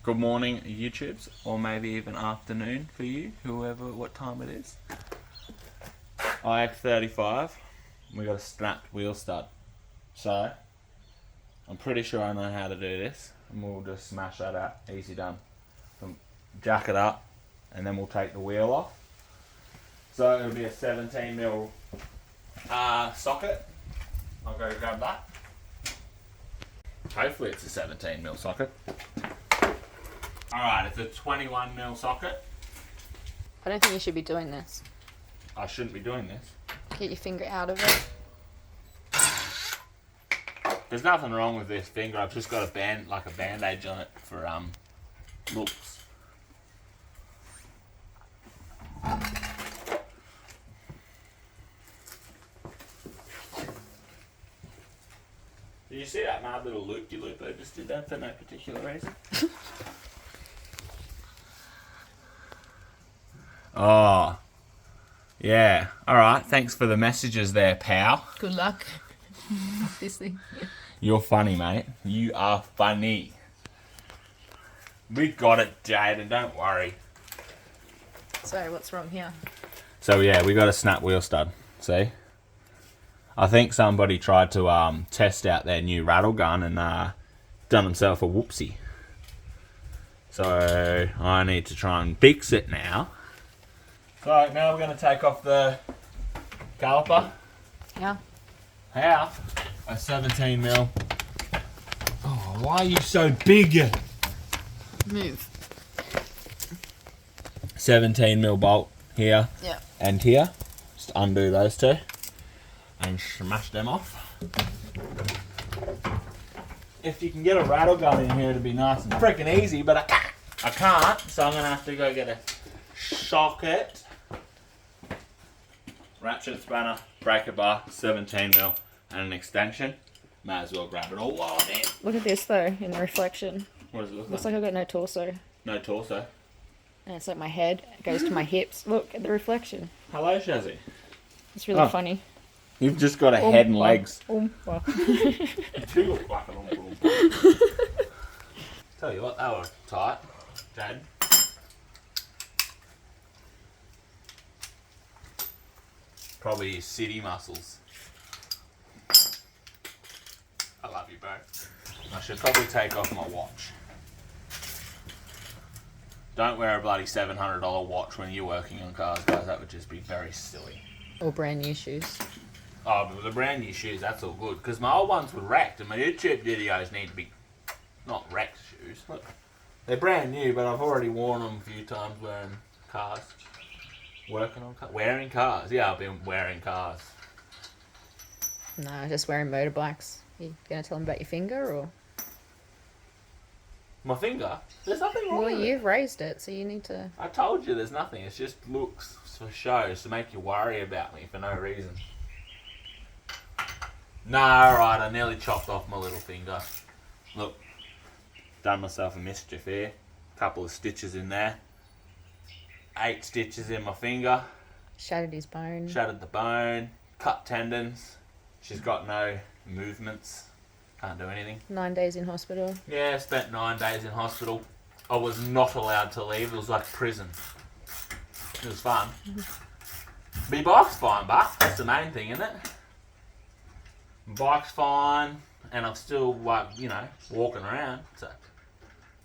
Good morning, YouTubes, or maybe even afternoon for you, whoever, what time it is. ix35, we got a snapped wheel stud. So, I'm pretty sure I know how to do this, and we'll just smash that out, easy done. Jack it up, and then we'll take the wheel off. So it'll be a 17mm socket. I'll go grab that. Hopefully it's a 17mm socket. Alright, it's a 21mm socket. I don't think you should be doing this. I shouldn't be doing this. Get your finger out of it. There's nothing wrong with this finger. I've just got a bandage on it for looks. Did you see that mad little loop-de-loop I just did that for no particular reason? Oh, yeah. Alright, thanks for the messages there, pal. Good luck. This thing. You're funny, mate. You are funny. We got it, Jade, and don't worry. Sorry, what's wrong here? So yeah, we got a snap wheel stud. See? I think somebody tried to test out their new rattle gun and done himself a whoopsie. So I need to try and fix it now. So now we're going to take off the caliper. Yeah. How? A 17mm. Oh, why are you so big? Move. 17mm bolt here Yeah. and here. Just undo those two and smash them off. If you can get a rattle gun in here, it'd be nice and freaking easy, but I can't, so I'm gonna have to go get a socket, ratchet spanner, breaker bar, 17mm, and an extension. Might as well grab it all while I'm in. Look at this though, in the reflection. What does it look Looks like? like I've got no torso. No torso. And it's like my head goes to my hips. Look at the reflection. Hello, Shazzy. It's really funny. You've just got a head and legs. Well. You do look like an Oompa. Tell you what, they were tight, Jade. Probably your city muscles. I love you, bro. I should probably take off my watch. Don't wear a bloody $700 watch when you're working on cars, guys. That would just be very silly. Or brand new shoes. Oh, but with the brand new shoes, that's all good. Because my old ones were wrecked, and my YouTube videos need to be not wrecked shoes. Look, they're brand new, but I've already worn them a few times wearing cars. Working on cars. Wearing cars. Yeah, I've been wearing cars. No, just wearing motorbikes. You gonna tell them about your finger or? My finger? There's nothing wrong Well, with it. you've raised it, so you need to. I told you there's nothing. It's just looks for show, to make you worry about me for no reason. Nah, alright, I nearly chopped off my little finger. Look, done myself a mischief here. Couple of stitches in there. 8 stitches in my finger. Shattered his bone. Shattered the bone. Cut tendons. She's got no movements. Can't do anything. 9 days in hospital. Yeah, spent 9 days in hospital. I was not allowed to leave. It was like prison. It was fun. My bike's fine, but that's the main thing, isn't it? My bike's fine, and I'm still, like, you know, walking around, so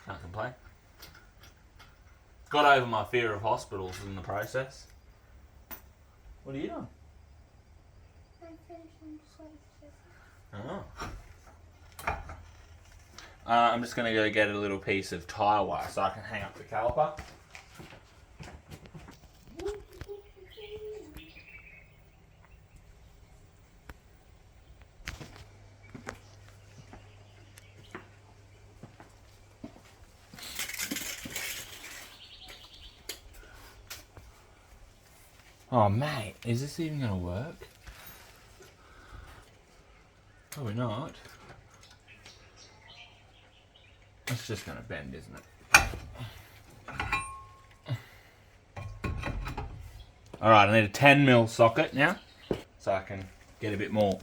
can't complain. Got over my fear of hospitals in the process. What are you doing? I'm finishing sleep. Oh. I'm just going to go get a little piece of tyre wire so I can hang up the caliper. Oh mate, is this even going to work? Probably not. It's just going to bend, isn't it? Alright, I need a 10mm socket now, so I can get a bit more.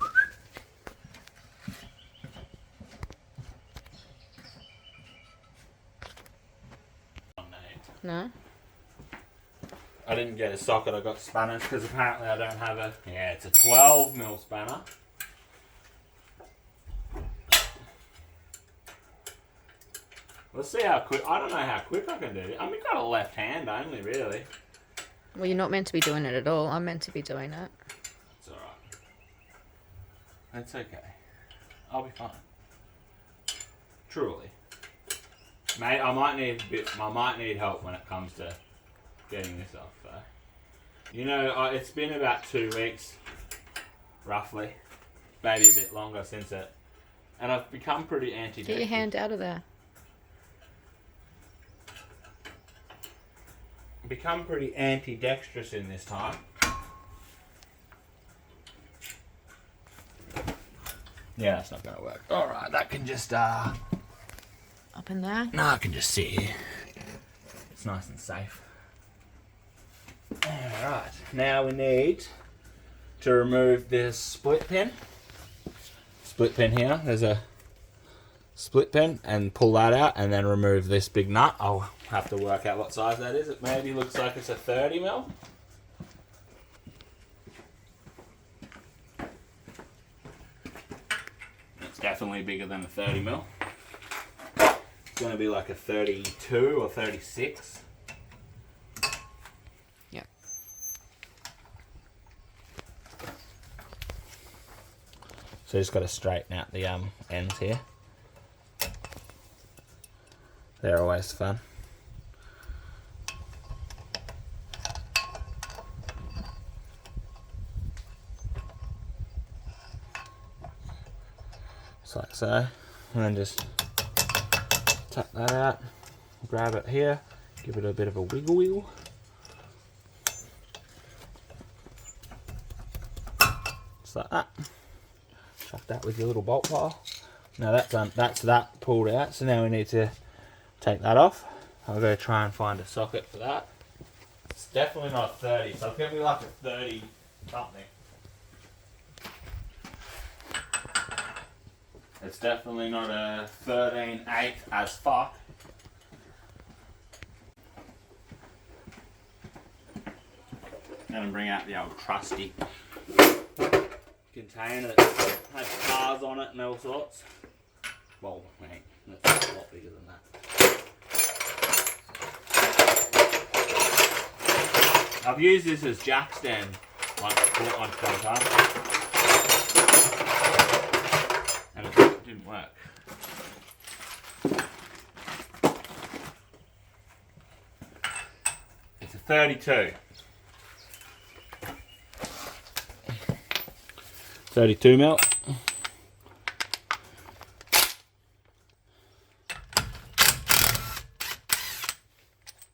No? I didn't get a socket, I got spanners because apparently I don't have a... Yeah, it's a 12mm spanner. Let's see how quick... I don't know how quick I can do it. I mean, got a left hand only, really. Well, you're not meant to be doing it at all. I'm meant to be doing it. It's alright. It's okay. I'll be fine. Truly. Mate, I might need help when it comes to getting this off, though. You know, it's been about 2 weeks, roughly. Maybe a bit longer since it. And I've become pretty anti-dexterous. Get your hand out of there. Become pretty anti-dexterous in this time. Yeah, that's not going to work. Alright, that can just, Up in there? No, I can just sit here. It's nice and safe. Alright, now we need to remove this split pin. Split pin here, there's a split pin, and pull that out and then remove this big nut. I'll have to work out what size that is. It maybe looks like it's a 30mm. It's definitely bigger than a 30mm. It's going to be like a 32 or 36. Yep. So just got to straighten out the ends here. They're always fun. Just like so. And then just tuck that out, grab it here, give it a bit of a wiggle wiggle. Just like that. Chuck that with your little bolt file. Now that's done, that's that pulled out, so now we need to take that off. I'll go try and find a socket for that. It's definitely not a 30, so it's going to be like a 30 something. It's definitely not a 13/8 as fuck. Gonna bring out the old trusty container that has cars on it and all sorts. Well, wait, that's a lot bigger than that. I've used this as jack stand, like bought one for a time, and it didn't work. It's a 32. 32mm.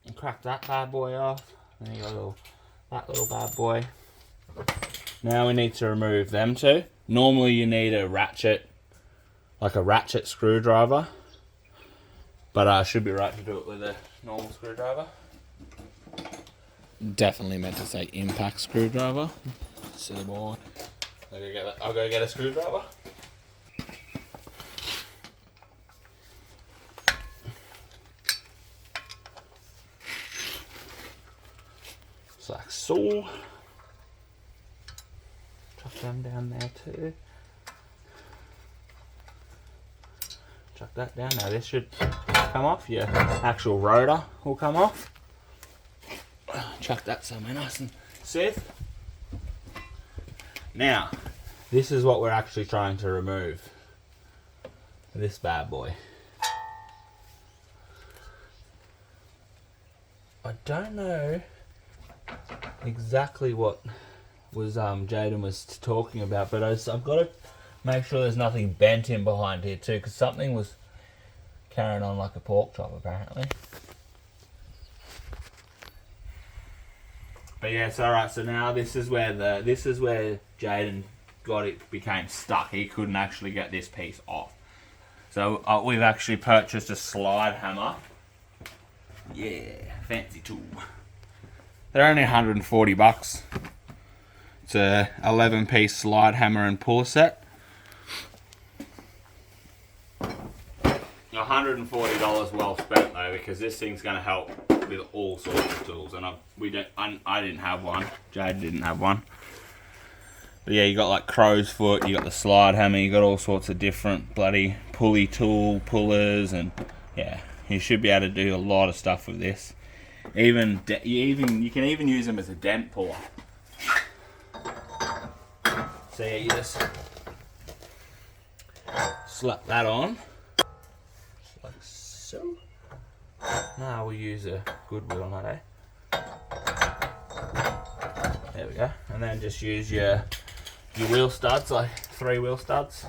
And crack that bad boy off. And you got that little bad boy. Now we need to remove them two. Normally you need a ratchet, like a ratchet screwdriver. But I should be right to do it with a normal screwdriver. Definitely meant to say impact screwdriver. Silly boy. I'll go get a screwdriver. Just like so. Chuck them down there too. Chuck that down. Now this should come off. Your actual rotor will come off. Chuck that somewhere nice and safe. Now, this is what we're actually trying to remove. This bad boy. I don't know exactly what was Jaden was talking about, but I've got to make sure there's nothing bent in behind here too, because something was carrying on like a pork chop apparently. But yeah, it's alright. So now this is where Jaden became stuck. He couldn't actually get this piece off. So we've actually purchased a slide hammer. Yeah, fancy tool. They're only $140. It's a 11-piece slide hammer and puller set. $140 well spent though, because this thing's going to help with all sorts of tools, and I didn't have one. Jade didn't have one. But yeah, you got like crow's foot, you got the slide hammer, you got all sorts of different bloody pulley tool pullers, and yeah, you should be able to do a lot of stuff with this. You can even use them as a dent puller. So yeah, you just slap that on. Like so. Now we'll use a good wheel nut, eh? There we go. And then just use your wheel studs, like 3 wheel studs.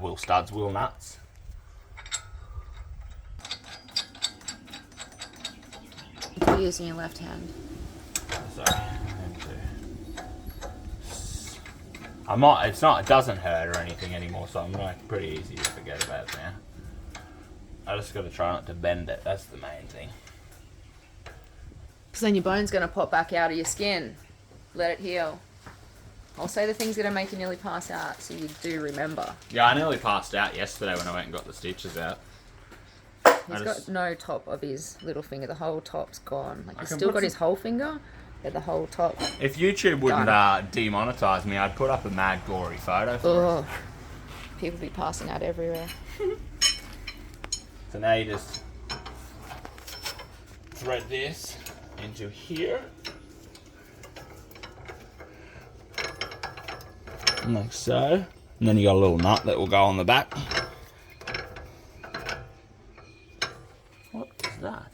Wheel nuts. You're using your left hand. Sorry. It doesn't hurt or anything anymore, so I'm like pretty easy to forget about it now. I just got to try not to bend it. That's the main thing. Because then your bone's going to pop back out of your skin. Let it heal. I'll say the things that are making you nearly pass out, so you do remember. Yeah, I nearly passed out yesterday when I went and got the stitches out. He's got no top of his little finger. The whole top's gone. Like he's still got his whole finger, but the whole top. If YouTube wouldn't demonetize me, I'd put up a mad gory photo for Oh, people be passing out everywhere. So now you just thread this into here. Like so. And then you got a little nut that will go on the back. What is that?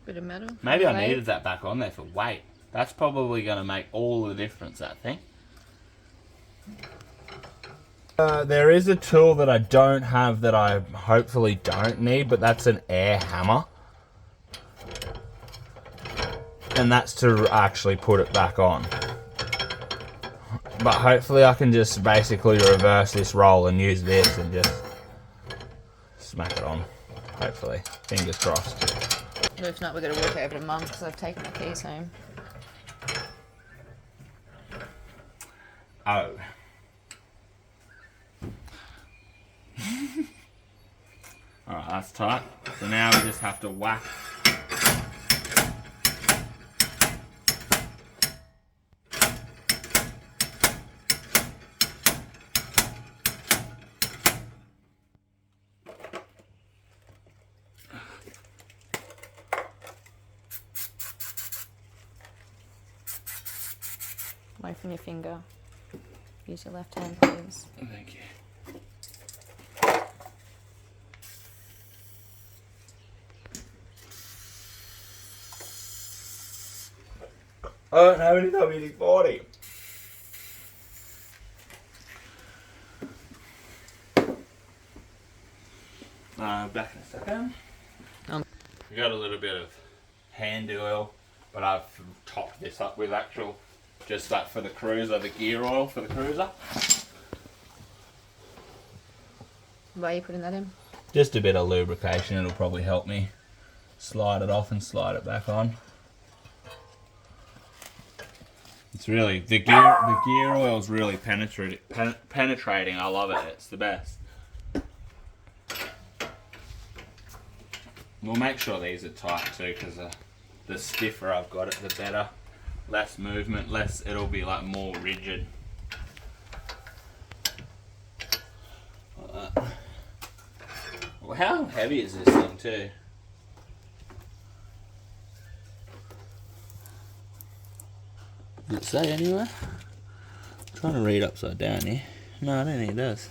Bit of metal. Maybe I needed that back on there for weight. That's probably going to make all the difference, that thing. There is a tool that I don't have that I hopefully don't need, but that's an air hammer. And that's to actually put it back on. But hopefully I can just basically reverse this roll and use this and just smack it on. Hopefully. Fingers crossed. But if not, we're going to walk over to Mum's because I've taken the keys home. Oh. Alright, that's tight. So now we just have to whack. Away from your finger. Use your left hand, please. Thank you. I don't have any WD-40. Back in a second. We got a little bit of hand oil, but I've topped this up with actual, just that for the cruiser, the gear oil for the cruiser. Why are you putting that in? Just a bit of lubrication, it'll probably help me slide it off and slide it back on. It's really, the gear oil's really penetrating. I love it, it's the best. We'll make sure these are tight too, because the stiffer I've got it, the better. Less movement, it'll be like more rigid. Like that. Well, how heavy is this thing too? Does it say anywhere? I'm trying to read upside down here. No, I don't think it does.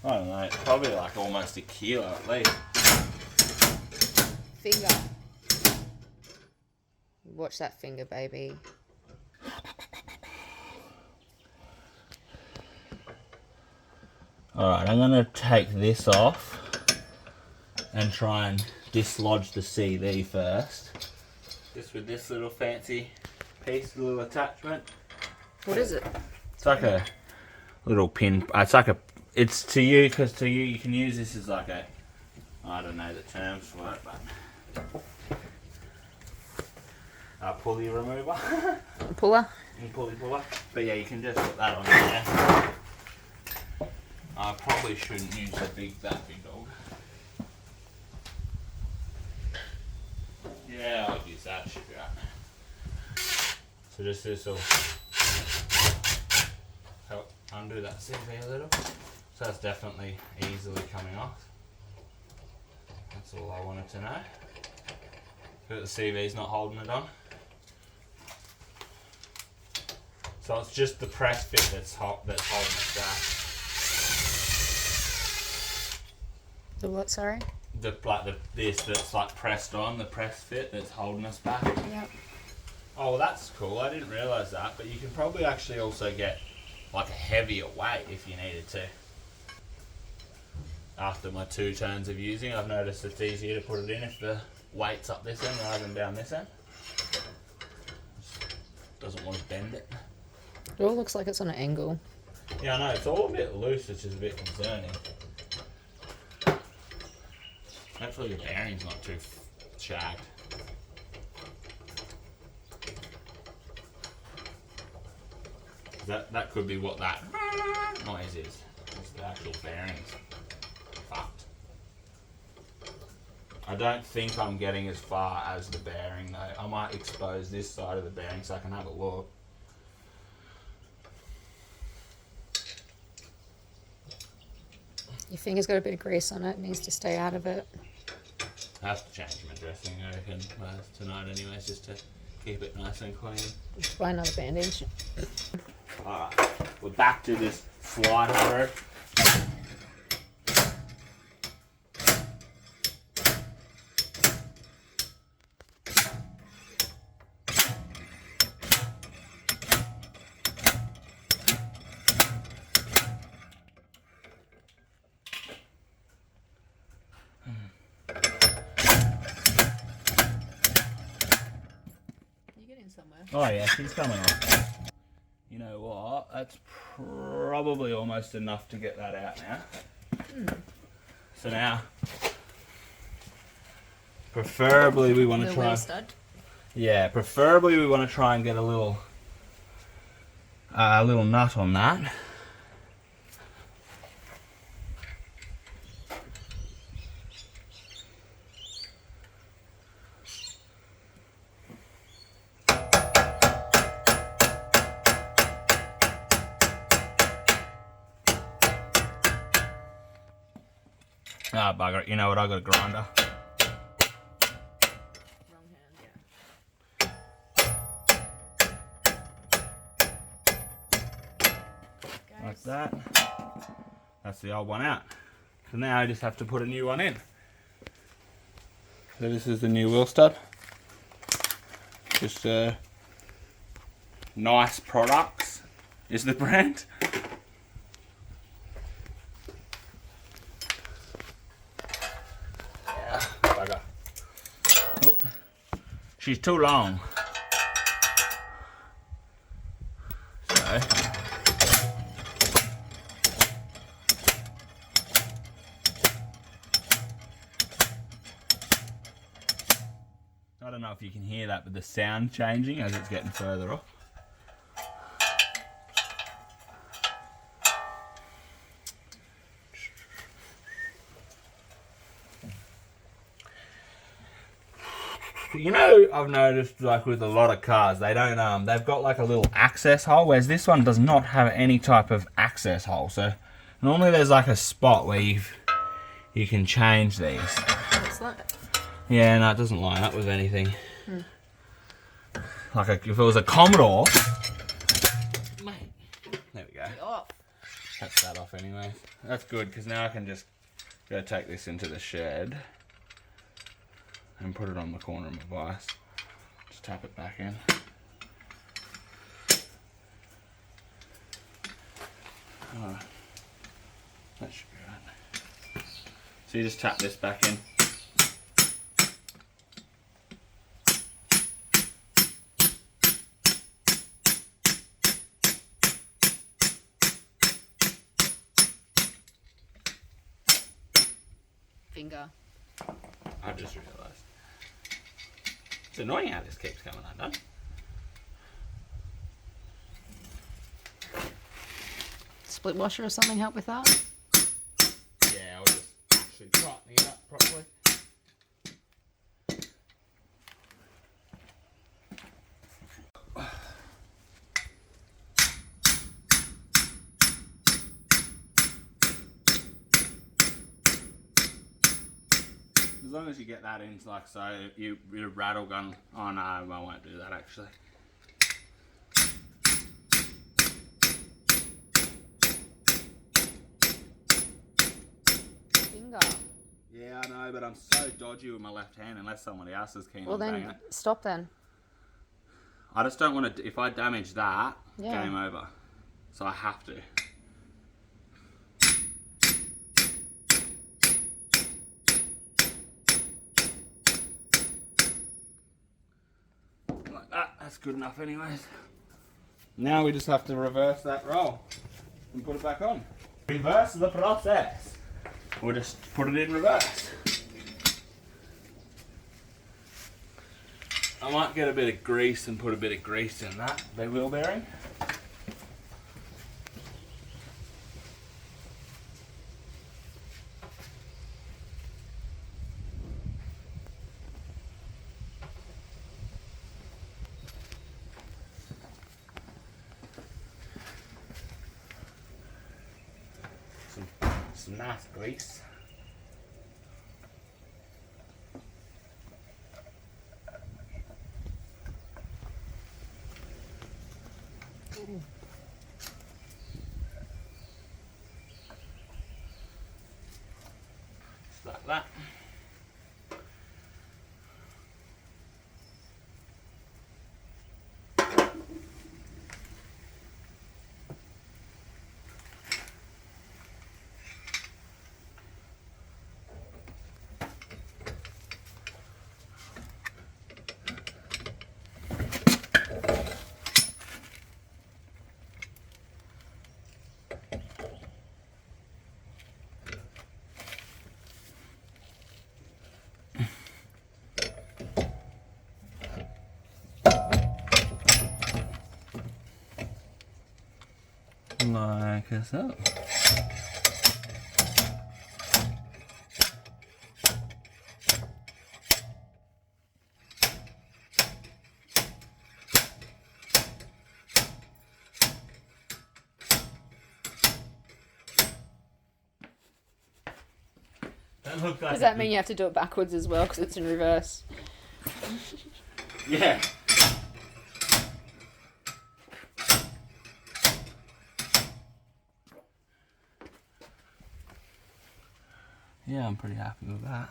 I don't know, it's probably like almost a kilo at least. Finger. Watch that finger, baby. Alright, I'm going to take this off and try and dislodge the CV first. Just with this little fancy piece, little attachment. What is it? It's like a little pin. It's to you, because to you can use this as like a, I don't know the terms for it, but a pulley remover. Puller? Pulley puller. But yeah, you can just put that on there. I probably shouldn't use that big dog. Yeah, I'll use that, should be right. So just this will help undo that CV a little. So that's definitely easily coming off. That's all I wanted to know. But the CV's not holding it on. So it's just the press bit that's holding it back. The what, sorry? This that's like pressed on, the press fit that's holding us back. Yep. Oh, well, that's cool. I didn't realise that, but you can probably actually also get like a heavier weight if you needed to. After my 2 turns of using, I've noticed it's easier to put it in if the weight's up this end rather than down this end. Doesn't want to bend it. It all looks like it's on an angle. Yeah, I know, it's all a bit loose, which is a bit concerning. Hopefully the bearing's not too shagged. That could be what that noise is. It's the actual bearings. Fucked. I don't think I'm getting as far as the bearing though. I might expose this side of the bearing so I can have a look. Your finger's got a bit of grease on it. It needs to stay out of it. I have to change my dressing, I reckon, tonight anyways, just to keep it nice and clean. Just buy another bandage. Alright, we're back to this slide road. Oh yeah, she's coming off. You know what? That's probably almost enough to get that out now. So now, preferably we want to try. Yeah, preferably we want to try and get a little nut on that. Ah, bugger it. You know what? I got a grinder. Wrong hand, yeah. Like that. That's the old one out. So now I just have to put a new one in. So this is the new wheel stud. Just Nice Products is the brand. Yeah, bugger. Oh, she's too long. So I don't know if you can hear that, but the sound changing as it's getting further off. You know, I've noticed, like with a lot of cars, they don't, they've got like a little access hole, whereas this one does not have any type of access hole. So normally there's like a spot where you can change these. What's that? Yeah, no, it doesn't line up with anything. Like if it was a Commodore, mate. There we go. Off. That's that off anyway. That's good because now I can just go take this into the shed and put it on the corner of my vise. Just tap it back in. Oh, that should be right. So you just tap this back in. Finger. I've just realised. It's annoying how this keeps coming undone. Split washer or something help with that? actually tightening it up properly. As long as you get that in like so, your rattle gun. Oh no, I won't do that actually. Finger. Yeah, I know, but I'm so dodgy with my left hand unless somebody else is keen Well, on doing then it. stop then. I just don't want to. If I damage that, Yeah. game over. So I have to. Like that. That's good enough, anyways. Now we just have to reverse that roll and put it back on. Reverse the process. We'll just put it in reverse. I might get a bit of grease and put a bit of grease in that big wheel bearing. Some nice grease. Just like that. Like so. That looks like Does that mean you have to do it backwards as well because it's in reverse? Yeah. Yeah, I'm pretty happy with that.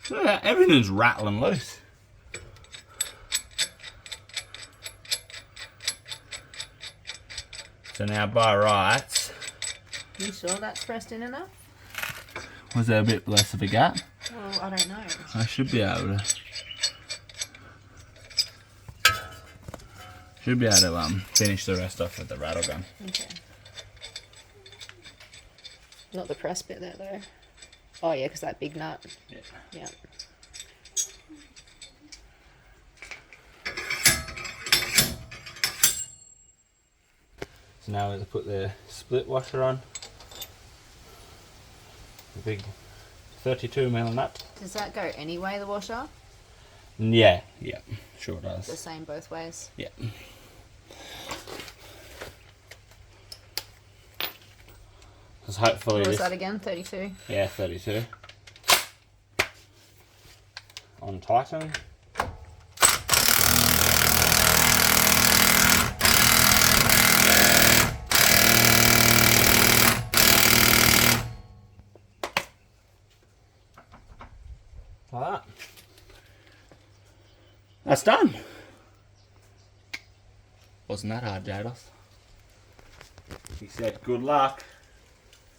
So yeah, everything's rattling loose. So now by rights, You sure that's pressed in enough? was there a bit less of a gap? Well, I don't know. I should be able to. Finish the rest off with the rattle gun. Okay. Not the press bit there though. Oh yeah, because that big nut. Yeah. Yeah. So now we're going to put the split washer on. The big 32mm nut. Does that go anyway, the washer? Yeah, sure it The does. same both ways? Yeah. Because hopefully What was this, that again? 32? yeah, 32. On Titan. Like that. That's done. Wasn't that hard, Jados? He said, good luck.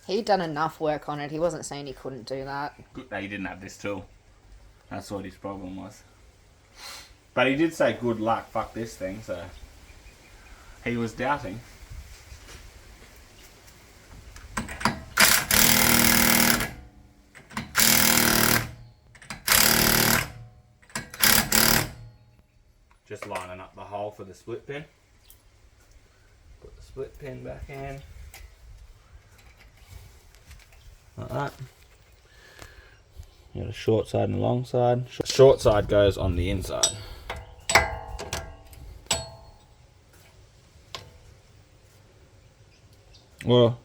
He'd done enough work on it. He wasn't saying he couldn't do that. Good, no, he didn't have this tool. That's what his problem was. But he did say, good luck, fuck this thing, so he was doubting. Just lining up the hole for the split pin. Put the split pin back in. Like that. You got a short side and a long side. Short side goes on the inside. Well,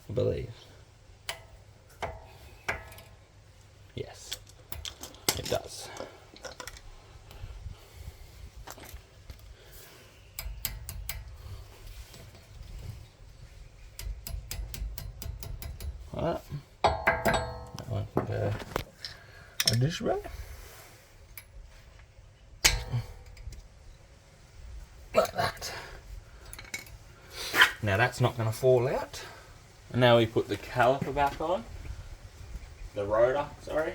I believe. Yes, it does. Alright. That one can go a dish rag. Like that. Now that's not going to fall out. And now we put the caliper back on. The rotor, sorry.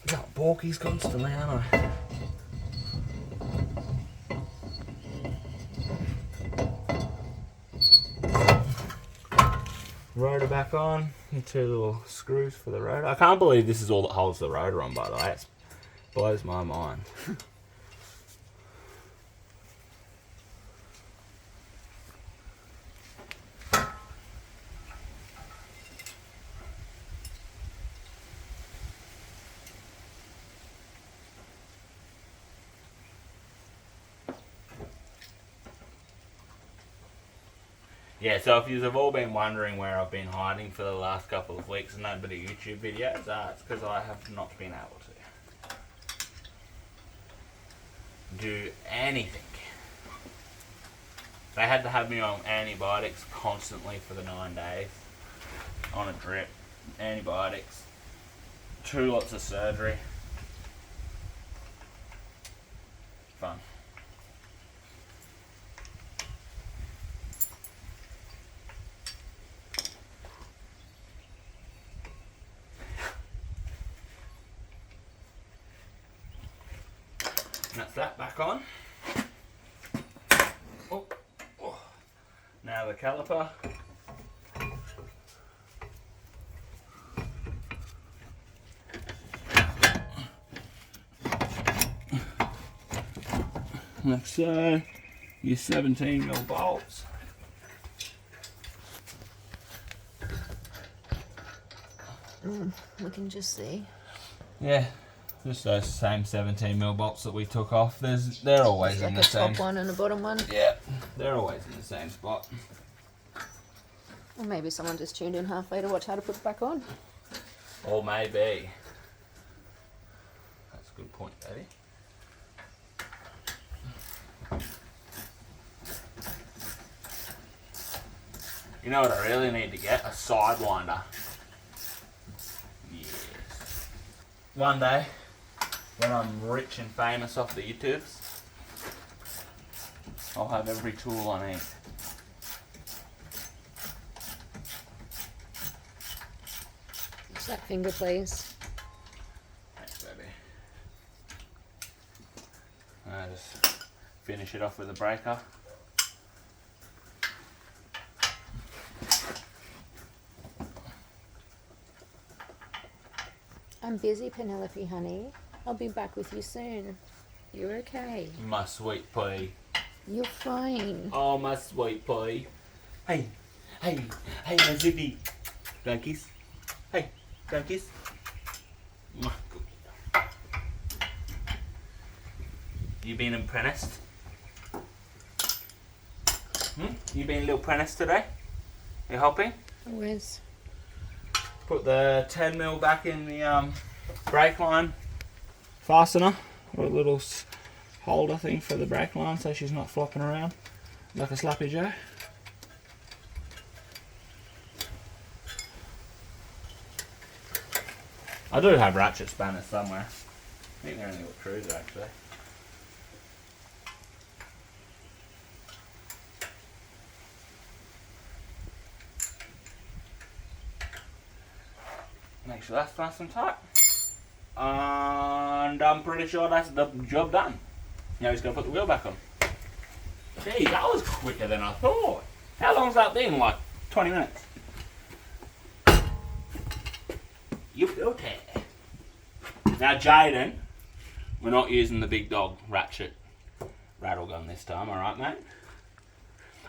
Got balkies constantly, aren't I? Rotor back on. And 2 little screws for the rotor. I can't believe this is all that holds the rotor on, by the way. It blows my mind. Yeah, so if you've all been wondering where I've been hiding for the last couple of weeks and no bit of YouTube videos, it's because I have not been able to do anything. They had to have me on antibiotics constantly for the 9 days, on a drip, antibiotics, 2 lots of surgery. Fun. That's that back on. Oh. Now the caliper. Like so. Your 17mm bolts. We can just see. Yeah. Just those same 17mm bolts that we took off. They're always in the same. Like a top one and a bottom one. Yeah, they're always in the same spot. Or maybe someone just tuned in halfway to watch how to put it back on. Or maybe. That's a good point, Daddy. You know what I really need to get? A sidewinder. Yes. One day, when I'm rich and famous off the YouTubes, I'll have every tool I need. Use that finger, please. Thanks, baby. I just finish it off with a breaker. I'm busy, Penelope, honey. I'll be back with you soon. You're okay. My sweet pea. You're fine. Oh, my sweet pea. Hey, hey, hey, my zippy. Go kiss. Hey, go kiss. You been apprenticed? You been a little apprentice today? You helping? Always. Put the 10mm back in the brake line fastener, or a little holder thing for the brake line so she's not flopping around like a Slappy Joe. I do have ratchet spanners somewhere. I think they're in the little cruiser actually. Make sure that's nice and tight. And I'm pretty sure that's the job done. Now he's going to put the wheel back on. Gee, that was quicker than I thought. How long's that been? Like 20 minutes. You built it. Now Jaden, we're not using the big dog ratchet rattle gun this time, alright mate?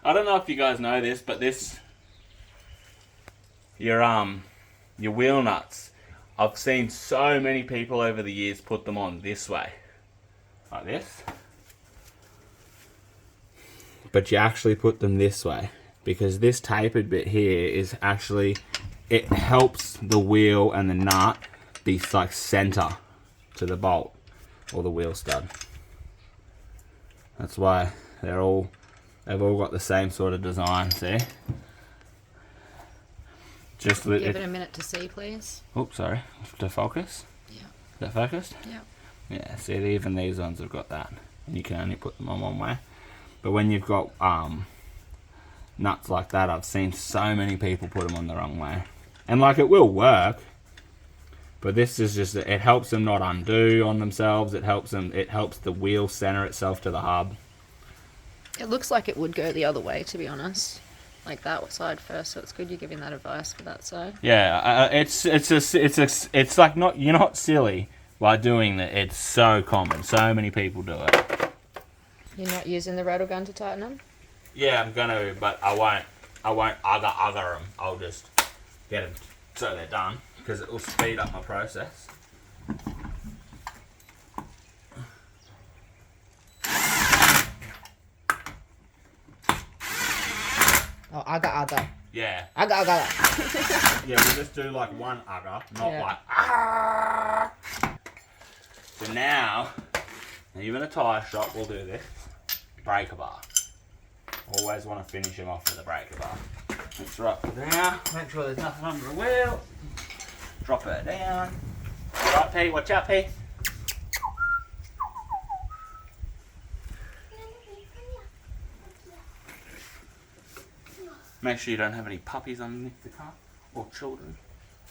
I don't know if you guys know this, but this, your your wheel nuts. I've seen so many people over the years put them on this way. Like this. But you actually put them this way. Because this tapered bit here is actually, it helps the wheel and the nut be like center to the bolt or the wheel stud. That's why they've all got the same sort of design, see? Just Give it a minute to see, please. Oops, sorry. To focus? Yeah. Is that focused? Yeah. Yeah, see, even these ones have got that. And you can only put them on one way. But when you've got nuts like that, I've seen so many people put them on the wrong way. And like, it will work. But this is just, it helps them not undo on themselves. It helps the wheel center itself to the hub. It looks like it would go the other way, to be honest. Like that side first, so it's good you're giving that advice for that side. Yeah, it's like, not, you're not silly by doing that. It's so common. So many people do it. You're not using the rattle gun to tighten them? Yeah, I'm gonna, but I won't ugger them. I'll just get them so they're done, because it will speed up my process. Oh, ugger. Yeah. Ugger. Yeah, we'll just do like one ugger, not like ah. So now, even a tyre shop will do this. Breaker bar. Always want to finish him off with a breaker bar. Let's drop it down. Make sure there's nothing under the wheel. Drop it down. Alright, P. Watch out, P. Make sure you don't have any puppies underneath the car, or children,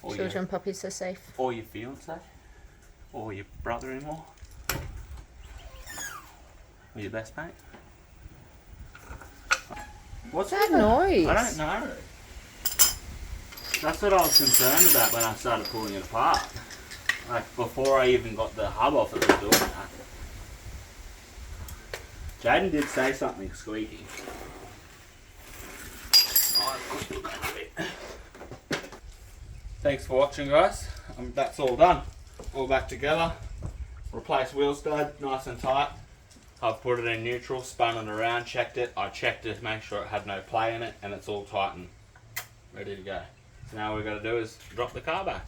or Children, puppies are safe. or your fiance, or your brother-in-law, or your best mate. What's that noise? I don't know. That's what I was concerned about when I started pulling it apart. Like, before I even got the hub off, it was doing that. Jaden did say something squeaky. Thanks for watching, guys. That's all done. All back together. Replace wheel stud, nice and tight. I've put it in neutral, spun it around, checked it. I checked it to make sure it had no play in it, and it's all tight and ready to go. So now all we've got to do is drop the car back.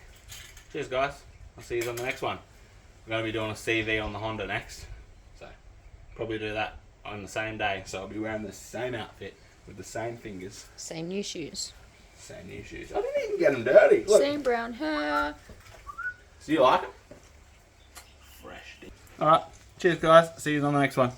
Cheers, guys. I'll see you on the next one. We're going to be doing a CV on the Honda next. So probably do that on the same day. So I'll be wearing the same outfit with the same fingers. Same new shoes. Same new shoes. I didn't even get them dirty. Look. Same brown hair. So you like them? Fresh. Alright. Cheers, guys. See you on the next one.